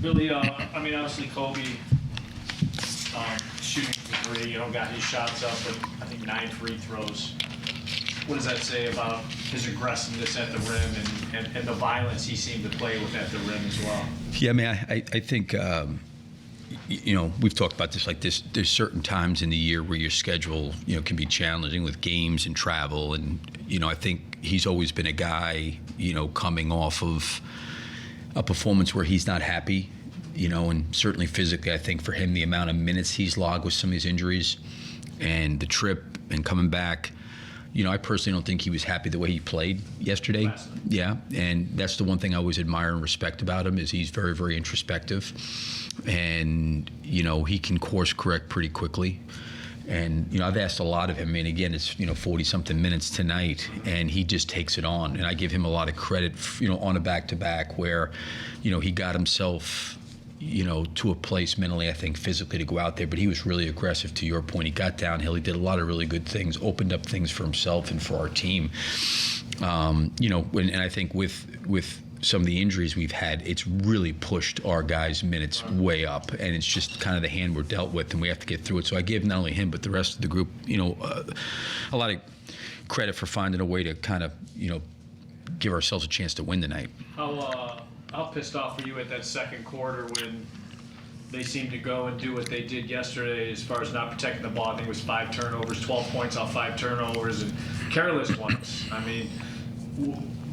Billy, I mean, obviously Kobe shooting for three, got his shots up, but I think 9 free throws. What does that say about his aggressiveness at the rim and the violence he seemed to play with at the rim as well? Yeah, I mean, I think, we've talked about this, like this, there's certain times in the year where your schedule, can be challenging with games and travel. And, I think he's always been a guy, coming off of a performance where he's not happy, and certainly physically, I think for him, the amount of minutes he's logged with some of his injuries and the trip and coming back, I personally don't think he was happy the way he played yesterday. Yeah, and that's the one thing I always admire and respect about him is he's very, very introspective, and he can course correct pretty quickly. And I've asked a lot of him. I mean, again, it's 40-something minutes tonight, and he just takes it on. And I give him a lot of credit, on a back-to-back where, he got himself to a place mentally, I think, physically to go out there. But he was really aggressive, to your point. He got downhill. He did a lot of really good things, opened up things for himself and for our team. And I think with some of the injuries we've had, it's really pushed our guys' minutes way up. And it's just kind of the hand we're dealt with, and we have to get through it. So I give not only him, but the rest of the group, a lot of credit for finding a way to kind of, give ourselves a chance to win tonight. How pissed off were you at that second quarter when they seemed to go and do what they did yesterday as far as not protecting the ball? I think it was 5 turnovers, 12 points off 5 turnovers, and careless ones. I mean,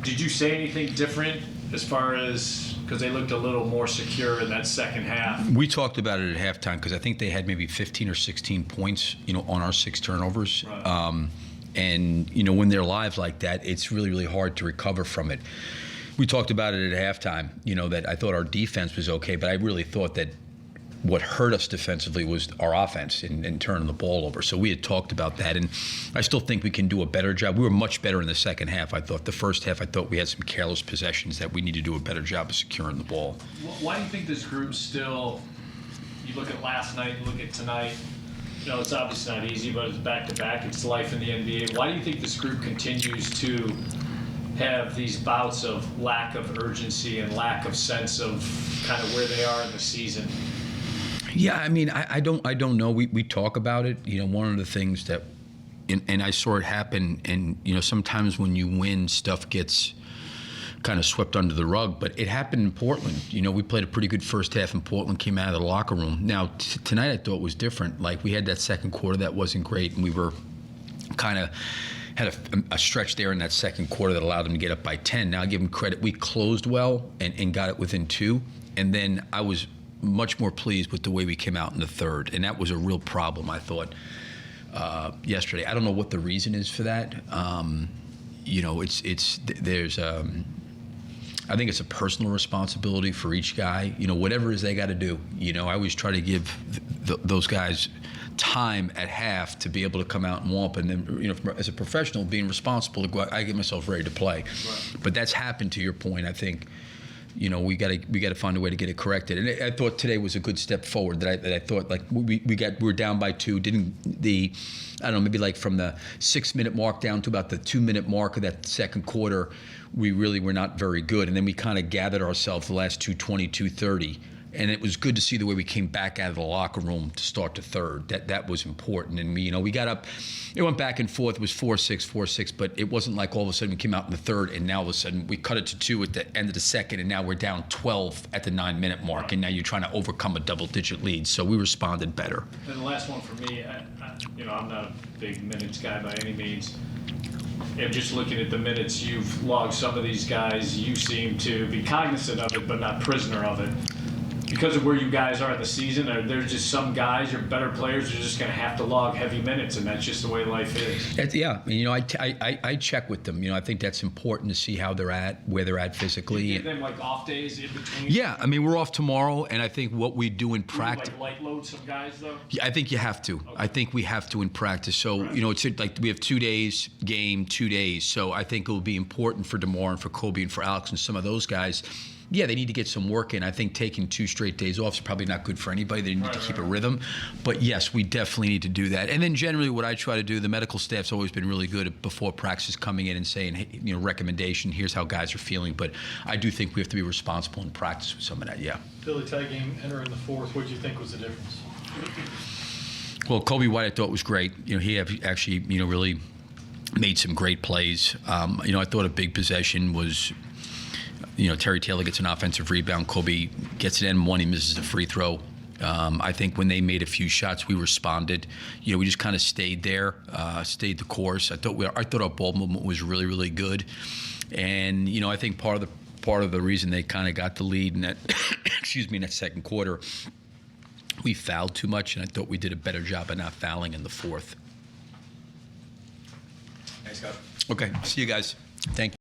did you say anything different as far as, because they looked a little more secure in that second half? We talked about it at halftime because I think they had maybe 15 or 16 points, on our 6 turnovers. Right. And, when they're live like that, it's really, really hard to recover from it. We talked about it at halftime, that I thought our defense was okay, but I really thought that what hurt us defensively was our offense and turning the ball over. So we had talked about that, and I still think we can do a better job. We were much better in the second half, I thought. The first half, I thought we had some careless possessions that we need to do a better job of securing the ball. Why do you think this group still, you look at last night, you look at tonight, it's obviously not easy, but it's back-to-back. It's life in the NBA. Why do you think this group continues to have these bouts of lack of urgency and lack of sense of kind of where they are in the season? Yeah, I mean, I don't know. We talk about it. One of the things that, and I saw it happen, and sometimes when you win, stuff gets kind of swept under the rug. But it happened in Portland. We played a pretty good first half, and Portland came out of the locker room. Now tonight, I thought was different. Like, we had that second quarter that wasn't great, and we were kind of had a stretch there in that second quarter that allowed them to get up by 10. Now I give them credit. We closed well and got it within 2, and then I was much more pleased with the way we came out in the third, and that was a real problem, I thought, yesterday. I don't know what the reason is for that. I think it's a personal responsibility for each guy. Whatever it is they got to do. I always try to give those guys time at half to be able to come out and warm up, and then as a professional, being responsible to go out, I get myself ready to play. Right. But that's happened, to your point. I think we got to find a way to get it corrected. And I thought today was a good step forward. That I thought, like, we were down by 2. I don't know, maybe like from the 6-minute mark down to about the 2-minute mark of that second quarter, we really were not very good. And then we kind of gathered ourselves the last 2:20, 2:30. And it was good to see the way we came back out of the locker room to start the third. That was important. And we got up. It went back and forth. It was 4-6, 4-6. But it wasn't like all of a sudden we came out in the third, and now all of a sudden we cut it to 2 at the end of the second, and now we're down 12 at the 9-minute mark, and now you're trying to overcome a double-digit lead. So we responded better. And the last one for me, I'm not a big minutes guy by any means. And just looking at the minutes you've logged, some of these guys, you seem to be cognizant of it, but not prisoner of it. Because of where you guys are in the season, there's just some guys, you're better players, you're just going to have to log heavy minutes, and that's just the way life is. Yeah, I check with them. I think that's important to see how they're at, where they're at physically. You give them like off days in between? Yeah, we're off tomorrow, and I think what we do in practice. Like light load some guys though? Yeah, I think you have to. Okay. I think we have to in practice. So, right. It's like we have 2 days, game, 2 days. So I think it will be important for DeMar and for Kobe and for Alex and some of those guys yeah, they need to get some work in. I think taking 2 straight days off is probably not good for anybody. They need to keep a rhythm. But yes, we definitely need to do that. And then generally what I try to do, the medical staff's always been really good at before practice coming in and saying, hey, you know, recommendation, here's how guys are feeling. But I do think we have to be responsible in practice with some of that, yeah. Philly tie game entering the fourth, what did you think was the difference? Well, Coby White I thought was great. You know, he actually, you know, really made some great plays. You know, I thought a big possession was, you know, Terry Taylor gets an offensive rebound. Coby gets an M1. He misses a free throw. I think when they made a few shots, we responded. You know, we just kind of stayed there, stayed the course. I thought our ball movement was really, really good. And you know, I think part of the reason they kind of got the lead in that, excuse me, in that second quarter, we fouled too much, and I thought we did a better job of not fouling in the fourth. Thanks, Scott. Okay, see you guys. Thank you.